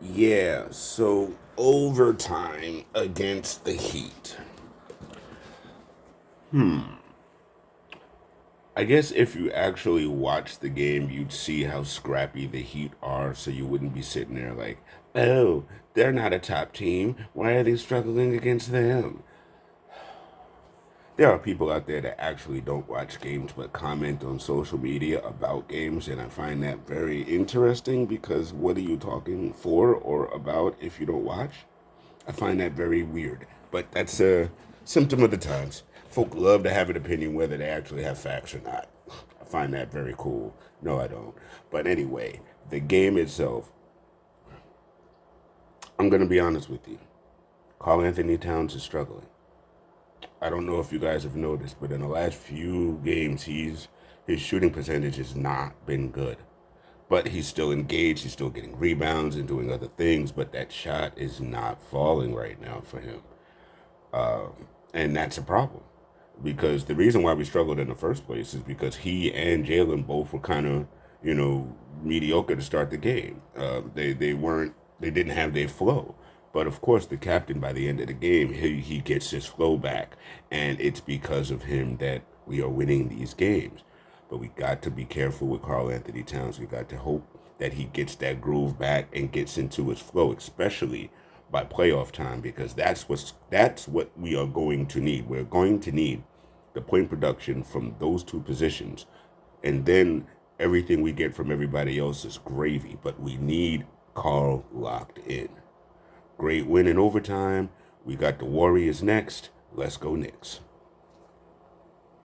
Yeah, so overtime against the Heat. I guess if you actually watch the game, you'd see how scrappy the Heat are, so you wouldn't be sitting there like, oh, they're not a top team. Why are they struggling against them? There are people out there that actually don't watch games but comment on social media about games, and I find that very interesting because what are you talking for or about if you don't watch? I find that very weird, but that's a symptom of the times. Folk love to have an opinion whether they actually have facts or not. I find that very cool. No, I don't. But anyway, the game itself, I'm going to be honest with you. Carl Anthony Towns is struggling. I don't know if you guys have noticed, but in the last few games, his shooting percentage has not been good. But he's still engaged. He's still getting rebounds and doing other things. But that shot is not falling right now for him. And that's a problem because the reason why we struggled in the first place is because he and Jalen both were kind of, mediocre to start the game. They didn't have their flow. But of course, the captain by the end of the game, he gets his flow back, and it's because of him that we are winning these games. But we got to be careful with Carl Anthony Towns. We got to hope that he gets that groove back and gets into his flow, especially by playoff time, because that's what we are going to need. We're going to need the point production from those two positions, and then everything we get from everybody else is gravy. But we need Carl locked in. Great win in overtime. We got the Warriors next. Let's go Knicks.